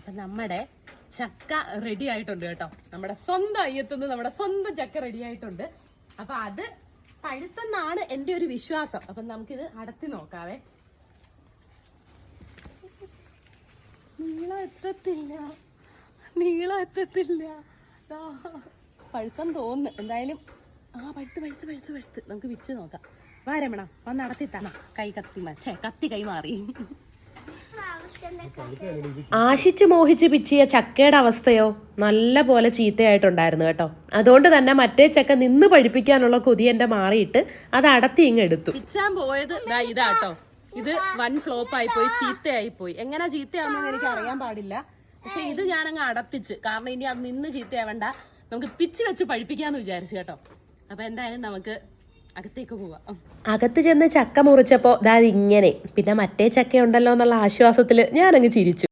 അപ്പൊ നമ്മുടെ ചക്ക റെഡി ആയിട്ടുണ്ട് കേട്ടോ. നമ്മുടെ സ്വന്തം അയ്യത്തുനിന്ന് നമ്മുടെ സ്വന്തം ചക്ക റെഡി ആയിട്ടുണ്ട്. അപ്പൊ അത് പഴുത്തെന്നാണ് എന്റെ ഒരു വിശ്വാസം. അപ്പൊ നമുക്കിത് അടത്തി നോക്കാവേ. നീളം എത്തത്തില്ല. പഴുത്തം തോന്നുന്നു. എന്തായാലും പഴുത്ത് നമുക്ക് വിച്ച് നോക്കാം. വാ രമണ, വന്ന് അടത്തി തണ. കത്തി കൈ മാറി. ആശിച്ച് മോഹിച്ച് പിച്ചിയ ചക്കയുടെ അവസ്ഥയോ നല്ല പോലെ ചീത്തയായിട്ടുണ്ടായിരുന്നു കേട്ടോ. അതുകൊണ്ട് തന്നെ മറ്റേ ചക്ക നിന്ന് പഴിപ്പിക്കാനുള്ള കൊതി എന്റെ മാറിയിട്ട് അത് അടത്തി ഇങ്ങ് എടുത്തു. പിച്ചാൻ പോയത് ഇതാട്ടോ. ഇത് വൻ ഫ്ലോപ്പ് ആയിപ്പോയി, ചീത്തയായിപ്പോയി. എങ്ങനെ ചീത്തയാവുന്നതെന്ന് എനിക്ക് അറിയാൻ പാടില്ല. പക്ഷെ ഇത് ഞാനങ്ങ് അടപ്പിച്ച്, കാരണം ഇനി അത് നിന്ന് ചീത്തയാവണ്ട, നമുക്ക് പിച്ച് വെച്ച് പഴിപ്പിക്കാന്ന് വിചാരിച്ചു കേട്ടോ. അപ്പൊ എന്തായാലും നമുക്ക് അകത്തേക്ക് പോവാം. അകത്ത് ചെന്ന് ചക്ക മുറിച്ചപ്പോ ഇങ്ങനെ, പിന്നെ മറ്റേ ചക്ക ഉണ്ടല്ലോ എന്നുള്ള ആശ്വാസത്തില് ഞാനങ്ങ് ചിരിച്ചു.